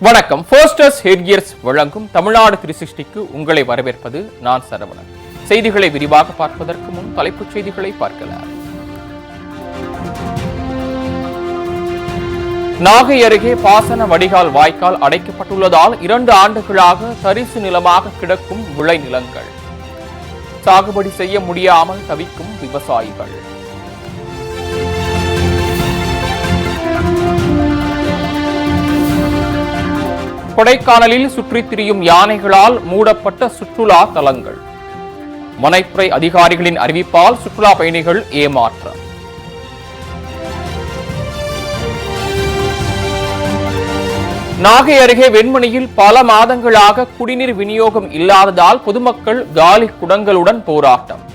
வணக்கம். ஃபர்ஸ்டர்ஸ் ஹெட்கியர்ஸ் வழங்கும் தமிழ்நாடு 360க்கு உங்களை வரவேற்பது நான் சரவணன். செய்திகளை விரிவாக பார்ப்பதற்கு முன் தலைப்புச் செய்திகளை பார்க்கலாம். நாகை அருகே பாசன வடிகால் வாய்க்கால் அடைக்கப்பட்டுள்ளதால் 2 ஆண்டுகளாக தரிசு நிலமாக கிடக்கும் விளைநிலங்கள். சாகுபடி செய்ய முடியாமல் தவிக்கும் விவசாயிகள். கொடைக்கானலில் சுற்றித் திரியும் யானைகளால் மூடப்பட்ட சுற்றுலா தலங்கள். வனத்துறை அதிகாரிகளின் அறிவிப்பால் சுற்றுலா பயணிகள் ஏமாற்றம். நாகை அருகே வெண்மணியில் பல மாதங்களாக குடிநீர் விநியோகம் இல்லாததால் பொதுமக்கள் காலி குடங்களுடன் போராட்டம்.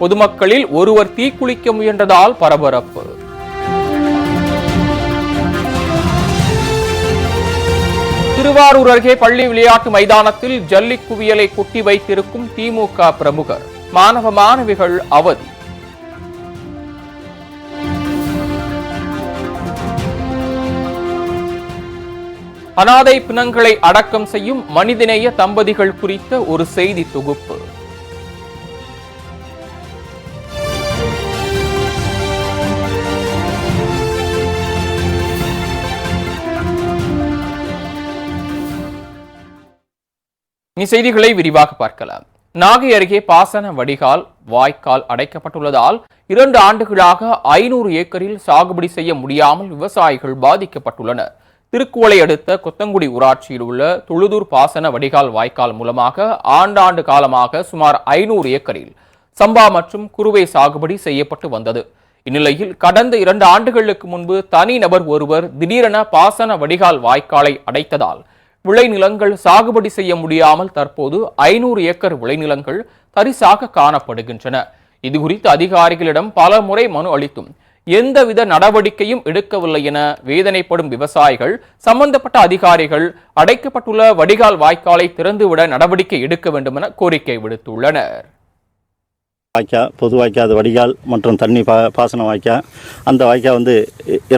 பொதுமக்களில் ஒருவர் தீக்குளிக்க முயன்றதால் பரபரப்பு. திருவாரூர் அருகே பள்ளி விளையாட்டு மைதானத்தில் ஜல்லி குவியலை கொட்டி வைத்திருக்கும் திமுக பிரமுகர். மாணவ மாணவிகள் அவதி. அனாதை பிணங்களை அடக்கம் செய்யும் மனிதநேய தம்பதிகள் குறித்த ஒரு செய்தி தொகுப்பு. செய்திகளை விரிவாக பார்க்கலாம். நாகை அருகே பாசன வடிகால் வாய்க்கால் அடைக்கப்பட்டுள்ளதால் 2 ஆண்டுகளாக 500 ஏக்கரில் சாகுபடி செய்ய முடியாமல் விவசாயிகள் பாதிக்கப்பட்டுள்ளனர். திருக்குவளை அடுத்த கொத்தங்குடி ஊராட்சியில் உள்ள தொழுதூர் பாசன வடிகால் வாய்க்கால் மூலமாக ஆண்டாண்டு காலமாக சுமார் 500 ஏக்கரில் சம்பா மற்றும் குறுவை சாகுபடி செய்யப்பட்டு வந்தது. இந்நிலையில் கடந்த 2 ஆண்டுகளுக்கு முன்பு தனிநபர் ஒருவர் திடீரென பாசன வடிகால் வாய்க்காலை அடைத்ததால் விளைநிலங்கள் சாகுபடி செய்ய முடியாமல் தற்போது 500 ஏக்கர் விளைநிலங்கள் தரிசாக காணப்படுகின்றன. இதுகுறித்து அதிகாரிகளிடம் பல முறை மனு அளித்தும் எந்தவித நடவடிக்கையும் எடுக்கவில்லை என வேதனைப்படும் விவசாயிகள் சம்பந்தப்பட்ட அதிகாரிகள் அடைக்கப்பட்டுள்ள வடிகால் வாய்க்காலை திறந்துவிட நடவடிக்கை எடுக்க வேண்டும் என கோரிக்கை விடுத்துள்ளனர். பொது வாய்க்கால் அது வடிகால் மற்றும் தண்ணி பாசன வாய்க்கால். அந்த வாய்க்கால்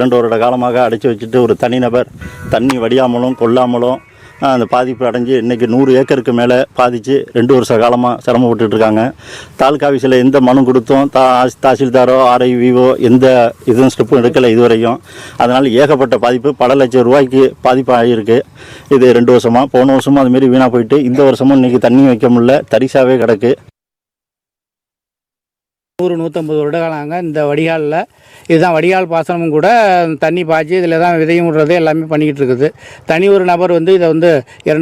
2 வருட காலமாக அடைச்சி வச்சுட்டு ஒரு தனிநபர் தண்ணி வடியாமலும் கொள்ளாமலும் அந்த பாதிப்பு அடைஞ்சு இன்றைக்கி 100 ஏக்கருக்கு மேலே பாதித்து 2 வருஷ காலமாக சிரமப்பட்டுருக்காங்க. தாலுக்கா ஆஃபீஸில் எந்த மனு கொடுத்தோம், தாசில்தாரோ ஆர்ஐவிஓ எந்த இதுவும் ஸ்டெப்பும் எடுக்கலை இதுவரையும். அதனால் ஏகப்பட்ட பாதிப்பு, பல லட்சம் ரூபாய்க்கு பாதிப்பு ஆகியிருக்கு. இது 2 வருஷமாக, போன வருஷமும் அதுமாரி வீணாக போயிட்டு இந்த வருஷமும் இன்றைக்கி தண்ணி வைக்க முடியல, தரிசாவே கிடக்கு. 100-150 வருட காலங்க இந்த வடிகாலில் இதுதான் வடிகால் பாசனமும் கூட தண்ணி பாய்ச்சி இதில் தான் விதையும் விடுறது எல்லாமே பண்ணிக்கிட்டு இருக்குது. தனி ஒரு நபர் இதை 2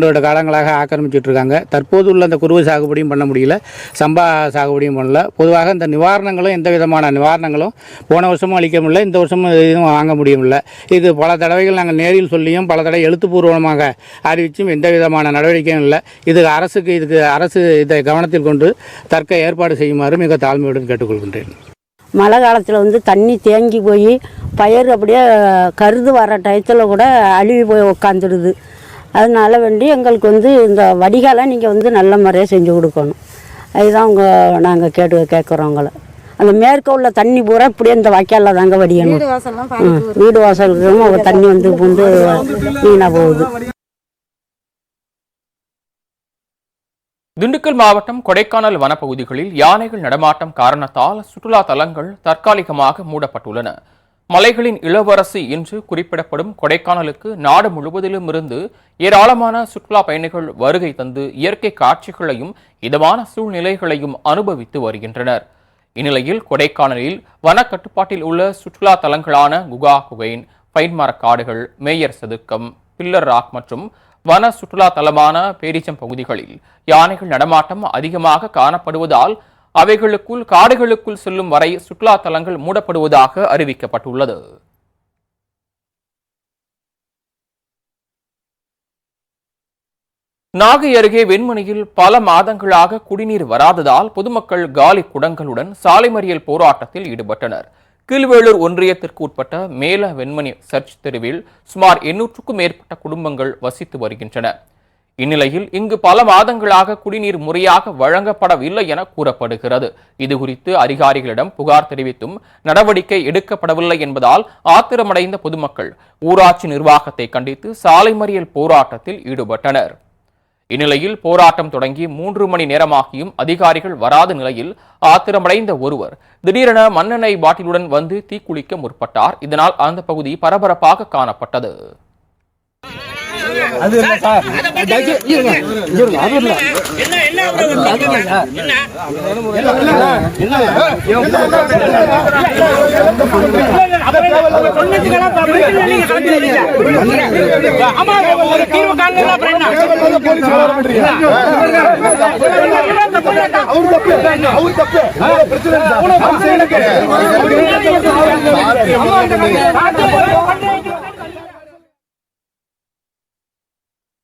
வருட காலங்களாக ஆக்கிரமிச்சிட்ருக்காங்க. தற்போது உள்ள அந்த குறுவை சாகுபடியும் பண்ண முடியல, சம்பா சாகுபடியும் பண்ணல. பொதுவாக இந்த நிவாரணங்களும் எந்த விதமான நிவாரணங்களும் போன வருஷமும் அளிக்க முடியல, இந்த வருஷமும் எதுவும் வாங்க முடியவில்லை. இது பல தடவைகள் நாங்கள் நேரில் சொல்லியும் பல தடவை எழுத்துப்பூர்வமாக அறிவிச்சும் எந்த விதமான நடவடிக்கையும் இல்லை. இதுக்கு அரசு இதை கவனத்தில் கொண்டு தற்க ஏற்பாடு செய்யுமாறு மிக தாழ்மையுடன் கேட்டுக்கொள்கின்றேன். மழை காலத்தில் தண்ணி தேங்கி போய் பயிர் அப்படியே கருது வர டயத்தில் கூட அழுவி போய் உக்காந்துடுது. அதனால எங்களுக்கு இந்த வடிகாலை நீங்கள் நல்ல முறையாக செஞ்சு கொடுக்கணும். அதுதான் நாங்கள் கேட்குறோம் உங்களை. அந்த மேற்க உள்ள தண்ணி பூரா இப்படியே இந்த வாய்க்காலில் தாங்க வடியணும். வீடு வாசலுக்கு தண்ணி பூந்து வீணாக போகுது. திண்டுக்கல் மாவட்டம் கொடைக்கானல் வனப்பகுதிகளில் யானைகள் நடமாட்டம் காரணத்தால் சுற்றுலா தலங்கள் தற்காலிகமாக மூடப்பட்டுள்ளன. மலைகளின் இளவரசி என்று குறிப்பிடப்படும் கொடைக்கானலுக்கு நாடு முழுவதிலும் இருந்து ஏராளமான சுற்றுலா பயணிகள் வருகை தந்து இயற்கை காட்சிகளையும் இதமான சூழ்நிலைகளையும் அனுபவித்து வருகின்றனர். இந்நிலையில் கொடைக்கானலில் வனக்கட்டுப்பாட்டில் உள்ள சுற்றுலா தலங்களான குகா குகைன், பைன் மரக்காடுகள், மேயர் சதுக்கம், பில்லர் ராக் மற்றும் வன சுற்றுலா தலமான பேரிச்சம் பகுதிகளில் யானைகள் நடமாட்டம் அதிகமாக காணப்படுவதால் அவைகளுக்குள் காடுகளுக்குள் செல்லும் வரை சுற்றுலா தலங்கள் மூடப்படுவதாக அறிவிக்கப்பட்டுள்ளது. நாகை அருகே வெண்மணியில் பல மாதங்களாக குடிநீர் வராததால் பொதுமக்கள் காலி குடங்களுடன் சாலை மறியல் போராட்டத்தில் ஈடுபட்டனர். கீழ்வேளூர் ஒன்றியத்திற்கு உட்பட்ட மேல வெண்மணி சர்ச் தெருவில் சுமார் 800க்கும் மேற்பட்ட குடும்பங்கள் வசித்து வருகின்றன. இந்நிலையில் இங்கு பல மாதங்களாக குடிநீர் முறையாக வழங்கப்படவில்லை என கூறப்படுகிறது. இதுகுறித்து அதிகாரிகளிடம் புகார் தெரிவித்தும் நடவடிக்கை எடுக்கப்படவில்லை என்பதால் ஆத்திரமடைந்த பொதுமக்கள் ஊராட்சி நிர்வாகத்தை கண்டித்து சாலை மறியல் போராட்டத்தில் ஈடுபட்டனர். இந்நிலையில் போராட்டம் தொடங்கி 3 மணி நேரமாகியும் அதிகாரிகள் வராத நிலையில் ஆத்திரமடைந்த ஒருவர் திடீரென மண்ணெண்ணெய் பாட்டிலுடன் வந்து தீக்குளிக்க முற்பட்டார். இதனால் அந்த பகுதி பரபரப்பாக காணப்பட்டது.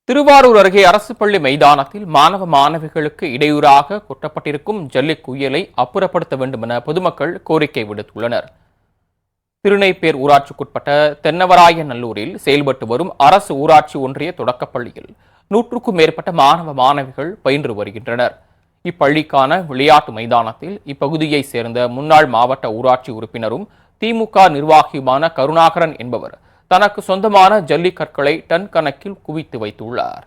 திருவாரூர் அருகே அரசு பள்ளி மைதானத்தில் மாணவ மாணவிகளுக்கு இடையூறாக கொட்டப்பட்டிருக்கும் ஜல்லி குயிலை அப்புறப்படுத்த வேண்டும் என பொதுமக்கள் கோரிக்கை விடுத்துள்ளனர். திருநெய்ப்பேர் ஊராட்சிக்குட்பட்ட தென்னவராயநல்லூரில் செயல்பட்டு வரும் அரசு ஊராட்சி ஒன்றிய தொடக்கப்பள்ளியில் 100க்கும் மேற்பட்ட மாணவ மாணவிகள் பயின்று வருகின்றனர். இப்பள்ளிக்கான விளையாட்டு மைதானத்தில் இப்பகுதியை சேர்ந்த முன்னாள் மாவட்ட ஊராட்சி உறுப்பினரும் திமுக நிர்வாகியுமான கருணாகரன் என்பவர் தனக்கு சொந்தமான ஜல்லி கற்களை டன் கணக்கில் குவித்து வைத்துள்ளார்.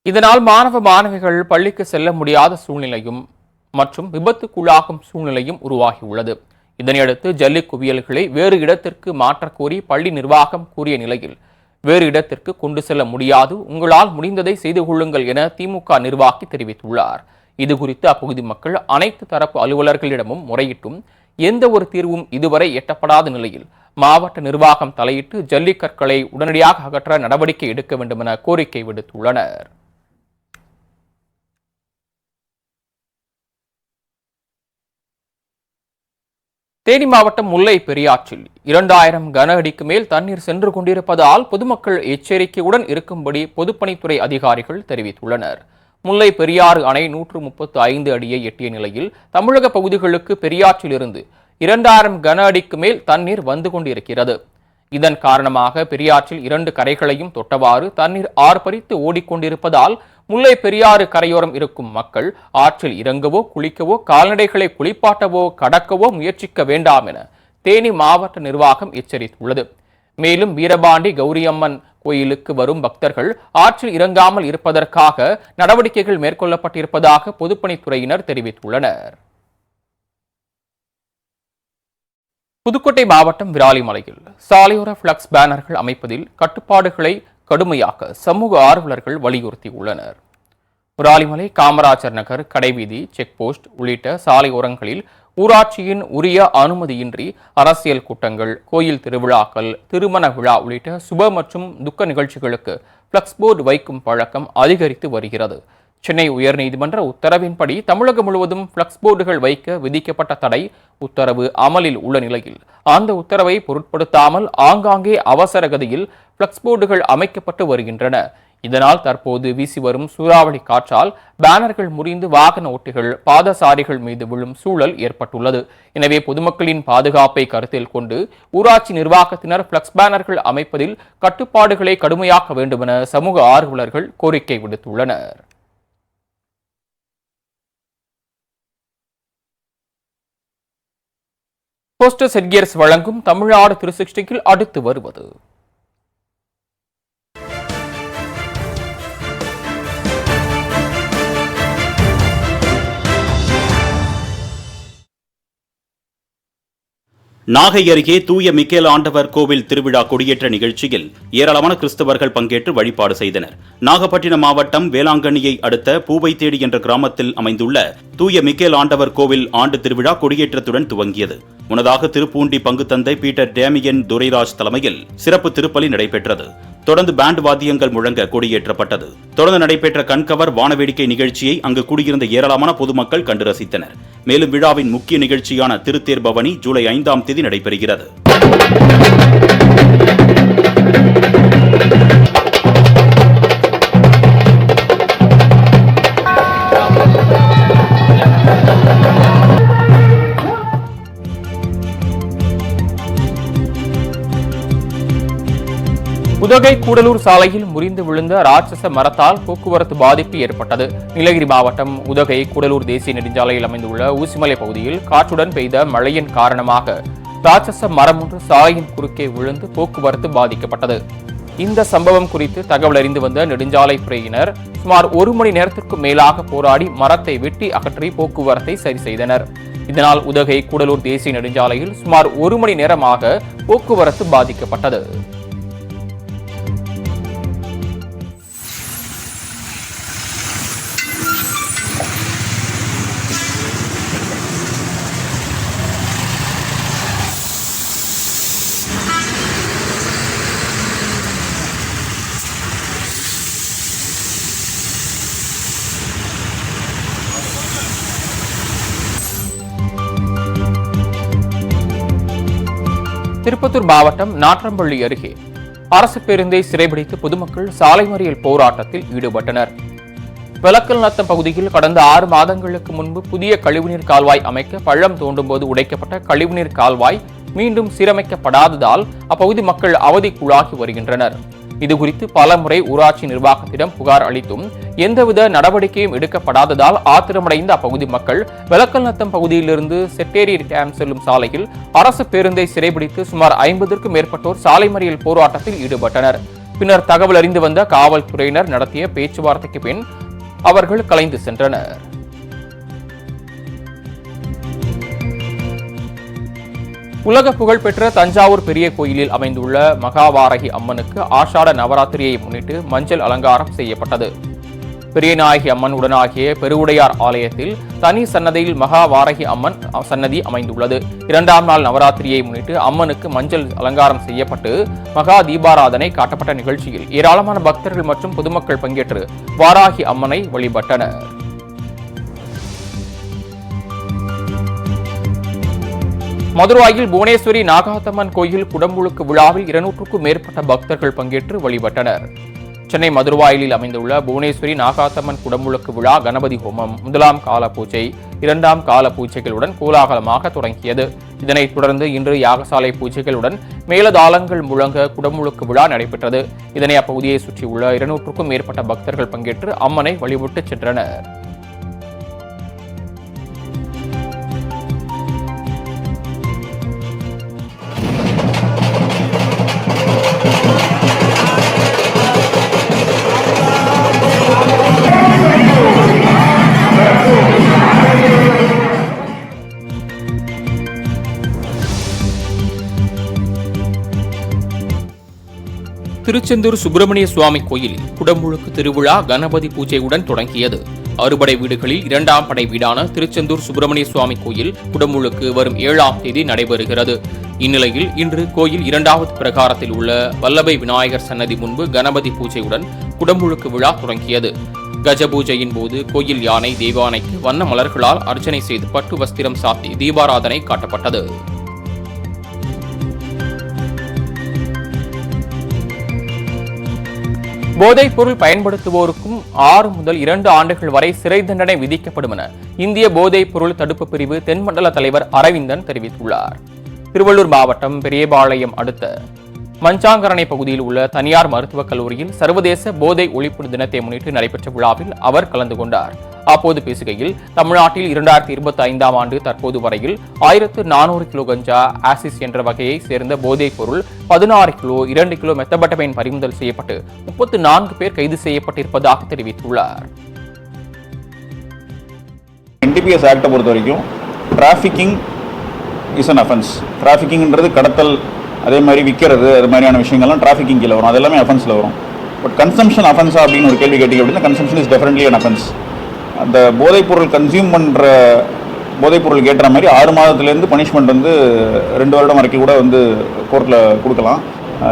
இதனால் மாணவ மாணவிகள் பள்ளிக்கு செல்ல முடியாத சூழ்நிலையும் மற்றும் விபத்துக்குள்ளாகும் சூழ்நிலையும் உருவாகியுள்ளது. இதனையடுத்து ஜல்லி குவியல்களை வேறு இடத்திற்கு மாற்றக்கோரி பள்ளி நிர்வாகம் கூறிய நிலையில் வேறு இடத்திற்கு கொண்டு செல்ல முடியாது, உங்களால் முடிந்ததை செய்து கொள்ளுங்கள் என திமுக நிர்வாகி தெரிவித்துள்ளார். இதுகுறித்து அப்பகுதி மக்கள் அனைத்து தரப்பு அலுவலர்களிடமும் முறையிட்டும் எந்த ஒரு தீர்வும் இதுவரை எட்டப்படாத நிலையில் மாவட்ட நிர்வாகம் தலையிட்டு ஜல்லிக்கற்களை உடனடியாக அகற்ற நடவடிக்கை எடுக்க வேண்டும் என கோரிக்கை விடுத்துள்ளனர். தேனி மாவட்டம் முல்லை பெரியாற்றில் 2000 கன அடிக்கு மேல் தண்ணீர் சென்று கொண்டிருப்பதால் பொதுமக்கள் எச்சரிக்கையுடன் இருக்கும்படி பொதுப்பணித்துறை அதிகாரிகள் தெரிவித்துள்ளனர். முல்லை பெரியாறு அணை 135 அடியை எட்டிய நிலையில் தமிழக பகுதிகளுக்கு பெரியாற்றிலிருந்து 2000 கன அடிக்கு மேல் தண்ணீர் வந்து கொண்டிருக்கிறது. இதன் காரணமாக பெரியாற்றில் 2 கரைகளையும் தொட்டவாறு தண்ணீர் ஆர்ப்பரித்து ஓடிக்கொண்டிருப்பதால் முல்லை பெரியாறு கரையோரம் இருக்கும் மக்கள் ஆற்றில் இறங்கவோ குளிக்கவோ கால்நடைகளை குளிப்பாட்டவோ கடக்கவோ முயற்சிக்க வேண்டாம் என தேனி மாவட்ட நிர்வாகம் எச்சரித்துள்ளது. மேலும் வீரபாண்டி கௌரியம்மன் கோயிலுக்கு வரும் பக்தர்கள் ஆற்றில் இறங்காமல் இருப்பதற்காக நடவடிக்கைகள் மேற்கொள்ளப்பட்டிருப்பதாக பொதுப்பணித்துறையினர் தெரிவித்துள்ளனர். புதுக்கோட்டை மாவட்டம் விராலிமலையில் சாலையோர பிளக்ஸ் பேனர்கள் அமைப்பதில் கட்டுப்பாடுகளை கடுமையாக்க சமூக ஆர்வலர்கள் வலியுறுத்தியுள்ளனர். விராலிமலை காமராஜர் நகர், கடைவீதி, செக் போஸ்ட் உள்ளிட்ட சாலையோரங்களில் ஊராட்சியின் உரிய அனுமதியின்றி அரசியல் கூட்டங்கள், கோயில் திருவிழாக்கள், திருமண விழா உள்ளிட்ட சுப மற்றும் துக்க நிகழ்ச்சிகளுக்கு பிளக்ஸ் போர்டு வைக்கும் பழக்கம் அதிகரித்து வருகிறது. சென்னை உயர்நீதிமன்ற உத்தரவின்படி தமிழகம் முழுவதும் பிளக்ஸ் போர்டுகள் வைக்க விதிக்கப்பட்ட தடை உத்தரவு அமலில் உள்ள நிலையில் அந்த உத்தரவை பொருட்படுத்தாமல் ஆங்காங்கே அவசர கதியில் பிளக்ஸ் போர்டுகள் அமைக்கப்பட்டு வருகின்றன. இதனால் தற்போது வீசி வரும் சூறாவளி காற்றால் பேனர்கள் முறிந்து வாகன ஓட்டிகள், பாதசாரிகள் மீது விழும் சூழல் ஏற்பட்டுள்ளது. எனவே பொதுமக்களின் பாதுகாப்பை கருத்தில் கொண்டு ஊராட்சி நிர்வாகத்தினர் பிளக்ஸ் பேனர்கள் அமைப்பதில் கட்டுப்பாடுகளை கடுமையாக்க வேண்டும் என சமூக ஆர்வலர்கள் கோரிக்கை விடுத்துள்ளனர். போஸ்டர் செட்கியர்ஸ் வழங்கும் தமிழ்நாடு 360ல் அடுத்து வருவது நாகை அருகே தூய மிக்கேல் ஆண்டவர் கோவில் திருவிழா கொடியேற்ற நிகழ்ச்சியில் ஏராளமான கிறிஸ்தவர்கள் பங்கேற்று வழிபாடு செய்தனர். நாகப்பட்டினம் மாவட்டம் வேளாங்கண்ணியை அடுத்த பூவைத்தேடி என்ற கிராமத்தில் அமைந்துள்ள தூய மிக்கேல் ஆண்டவர் கோவில் ஆண்டு திருவிழா கொடியேற்றத்துடன் துவங்கியது. முன்னதாக திருப்பூண்டி பங்குத்தந்தை பீட்டர் டேமியன் துரைராஜ் தலைமையில் சிறப்பு திருப்பலி நடைபெற்றது. தொடர்ந்து பேண்ட் வாத்தியங்கள் முழங்க கொடியேற்றப்பட்டது. தொடர்ந்து நடைபெற்ற கண்கவர் வானவேடிக்கை நிகழ்ச்சியை அங்கு கூடியிருந்த ஏராளமான பொதுமக்கள் கண்டு ரசித்தனர். மேலும் விழாவின் முக்கிய நிகழ்ச்சியான திருத்தேர் பவனி ஜூலை 5ஆம் தேதி நடைபெறுகிறது. உதகை கூடலூர் சாலையில் முறிந்து விழுந்த ராட்சச மரத்தால் போக்குவரத்து பாதிப்பு ஏற்பட்டது. நீலகிரி மாவட்டம் உதகை கூடலூர் தேசிய நெடுஞ்சாலையில் அமைந்துள்ள ஊசிமலை பகுதியில் காற்றுடன் பெய்த மழையின் காரணமாக ராட்சச மரம் ஒன்று சாலையின் குறுக்கே விழுந்து போக்குவரத்து பாதிக்கப்பட்டது. இந்த சம்பவம் குறித்து தகவல் அறிந்து வந்த நெடுஞ்சாலைத்துறையினர் சுமார் 1 மணி நேரத்திற்கு மேலாக போராடி மரத்தை வெட்டி அகற்றி போக்குவரத்தை சரி செய்தனர். இதனால் உதகை கூடலூர் தேசிய நெடுஞ்சாலையில் சுமார் 1 மணி நேரமாக போக்குவரத்து பாதிக்கப்பட்டது. திருப்பத்தூர் மாவட்டம் நாற்றம்பள்ளி அருகே அரசு பேருந்தை சிறைபிடித்து பொதுமக்கள் சாலை மறியல் போராட்டத்தில் ஈடுபட்டனர். வெலக்கல்நத்தம் பகுதியில் கடந்த 6 மாதங்களுக்கு முன்பு புதிய கழிவுநீர் கால்வாய் அமைக்க பள்ளம் தோண்டும்போது உடைக்கப்பட்ட கழிவுநீர் கால்வாய் மீண்டும் சீரமைக்கப்படாததால் அப்பகுதி மக்கள் அவதிக்குள்ளாகி வருகின்றனர். இதுகுறித்து பலமுறை ஊராட்சி நிர்வாகத்திடம் புகார் அளித்தும் எந்தவித நடவடிக்கையும் எடுக்கப்படாததால் ஆத்திரமடைந்த அப்பகுதி மக்கள் வெலக்கல்நத்தம் பகுதியிலிருந்து செட்டேரியர் கேம்ப் செல்லும் சாலையில் அரசு பேருந்தை சிறைபிடித்து சுமார் 50க்கும் மேற்பட்டோர் சாலை மறியல் போராட்டத்தில் ஈடுபட்டனர். பின்னர் தகவல் அறிந்து வந்த காவல்துறையினர் நடத்திய பேச்சுவார்த்தைக்கு பின் அவர்கள் கலைந்து சென்றனர். உலக புகழ்பெற்ற தஞ்சாவூர் பெரிய கோயிலில் அமைந்துள்ள மகாவாரகி அம்மனுக்கு ஆஷாட நவராத்திரியை முன்னிட்டு மஞ்சள் அலங்காரம் செய்யப்பட்டது. பெரியநாயகி அம்மன் உடனாகிய பெருவுடையார் ஆலயத்தில் தனி சன்னதியில் மகாவாரகி அம்மன் சன்னதி அமைந்துள்ளது. 2ஆம் நாள் நவராத்திரியை முன்னிட்டு அம்மனுக்கு மஞ்சள் அலங்காரம் செய்யப்பட்டு மகா தீபாராதனை காட்டப்பட்ட நிகழ்ச்சியில் ஏராளமான பக்தர்கள் மற்றும் பொதுமக்கள் பங்கேற்று வாராகி அம்மனை வழிபட்டனர். மதுராயில் புவனேஸ்வரி நாகாத்தம்மன் கோயில் குடமுழுக்கு விழாவில் 200க்கும் மேற்பட்ட பக்தர்கள் பங்கேற்று வழிபட்டனர். சென்னை மதுரவாயிலில் அமைந்துள்ள புவனேஸ்வரி நாகாத்தம்மன் குடமுழுக்கு விழா கணபதி ஹோமம், 1ஆம் கால பூஜை, 2ஆம் கால பூஜைகளுடன் கோலாகலமாக தொடங்கியது. இதனைத் தொடர்ந்து இன்று யாகசாலை பூஜைகளுடன் மேலதாளங்கள் முழங்க குடமுழுக்கு விழா நடைபெற்றது. இதனை அப்பகுதியை சுற்றியுள்ள 200க்கும் மேற்பட்ட பக்தர்கள் பங்கேற்று அம்மனை வழிபட்டு சென்றனர். திருச்செந்தூர் சுப்பிரமணிய சுவாமி கோயிலில் குடமுழுக்கு திருவிழா கணபதி பூஜையுடன் தொடங்கியது. அறுபடை வீடுகளில் 2ஆம் படை வீடான திருச்செந்தூர் சுப்பிரமணிய சுவாமி கோயில் குடமுழுக்கு வரும் 7ஆம் தேதி நடைபெறுகிறது. இந்நிலையில் இன்று கோயில் 2வது பிரகாரத்தில் உள்ள வல்லபை விநாயகர் சன்னதி முன்பு கணபதி பூஜையுடன் குடமுழுக்கு விழா தொடங்கியது. கஜ பூஜையின் போது கோயில் யானை தேவானைக்கு வண்ண மலர்களால் அர்ச்சனை செய்து பட்டு வஸ்திரம் சாத்தி தீபாராதனை காட்டப்பட்டது. போதைப் பொருள் பயன்படுத்துவோருக்கும் 6 முதல் 2 ஆண்டுகள் வரை சிறை தண்டனை விதிக்கப்படும் என இந்திய போதைப் பொருள் தடுப்பு பிரிவு தென்மண்டல தலைவர் அரவிந்தன் தெரிவித்துள்ளார். திருவள்ளூர் மாவட்டம் பெரியபாளையம் அடுத்த மஞ்சாங்கரணை பகுதியில் உள்ள தனியார் மருத்துவக் கல்லூரியில் சர்வதேச போதை ஒழிப்பு தினத்தை முன்னிட்டு நடைபெற்ற விழாவில் அவர் கலந்து கொண்டார். அப்போது பேசுகையில் தமிழ்நாட்டில் 2025ஆம் ஆண்டு தற்போது வரையில் 1400 கிலோ கஞ்சா, ஆசிஸ் என்ற வகையை சேர்ந்த போதைப் பொருள் 16 கிலோ, 2 கிலோ மெத்தபட்டமைன் பறிமுதல் செய்யப்பட்டு 34 பேர் கைது செய்யப்பட்டிருப்பதாக தெரிவித்துள்ளார். NDPS ஆக்டை பொறுத்த வரைக்கும் டிராஃபிக்கிங் இஸ் அன் அஃபென்ஸ். டிராஃபிக்கிங்ன்றது கடத்தல், அதே மாதிரி விற்கிறது, அது மாதிரியான விஷயங்கள்லாம் டிராஃபிக்கிங் கீழே வரும். அது எல்லாமே அஃபென்ஸில் வரும். பட் கன்சம்ஷன் அஃபென்ஸா அப்படின்னு ஒரு கேள்வி கேட்டிங்க அப்படின்னா consumption is definitely an offence. அந்த போதைப்பொருள் கன்சியூம் பண்ணுற போதைப்பொருள் ஏற்ற மாதிரி 6 மாதத்துலேருந்து பனிஷ்மெண்ட் வந்து 2 வருடம் வரைக்கும் கூட வந்து கோர்ட்டில் கொடுக்கலாம்.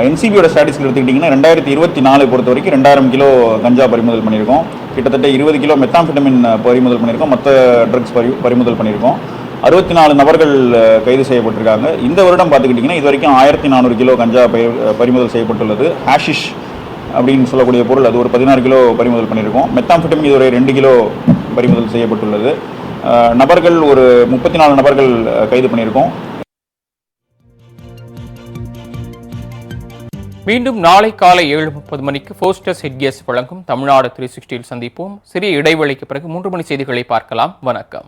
என்சிபியோட ஸ்டாட்டிஸ்டிக் எடுத்துக்கிட்டிங்கன்னா 2024 பொறுத்த வரைக்கும் 2000 கிலோ கஞ்சா பறிமுதல் பண்ணியிருக்கோம். கிட்டத்தட்ட 20 கிலோ மெத்தாம்ஃபெட்டமின் பறிமுதல் பண்ணியிருக்கோம். மற்ற ட்ரக்ஸ் பறிமுதல் பண்ணியிருக்கோம். 64 நபர்கள் கைது செய்யப்பட்டிருக்காங்க. இந்த வருடம் பார்த்துக்கிட்டிங்கன்னா இது வரைக்கும் 1400 கிலோ கஞ்சா பறிமுதல் செய்யப்பட்டுள்ளது. ஹேஷிஷ் அப்படின்னு சொல்லக்கூடிய பொருள் அது ஒரு 16 கிலோ பறிமுதல் பண்ணியிருக்கோம். மெத்தாம்ஃபெட்டமின் இதுவரை 2 கிலோ பறிமுதல் செய்யப்பட்டுள்ளது. நபர்கள் ஒரு 34 நபர்கள் கைது பண்ணியிருக்கோம். மீண்டும் நாளை காலை 7:30 மணிக்கு ஃபோஸ்டர்ஸ் ஹெட்கியர்ஸ் வழங்கும் தமிழ்நாடு 360 சந்திப்போம். சிறிய இடைவெளிக்கு பிறகு 3 மணி செய்திகளை பார்க்கலாம். வணக்கம்.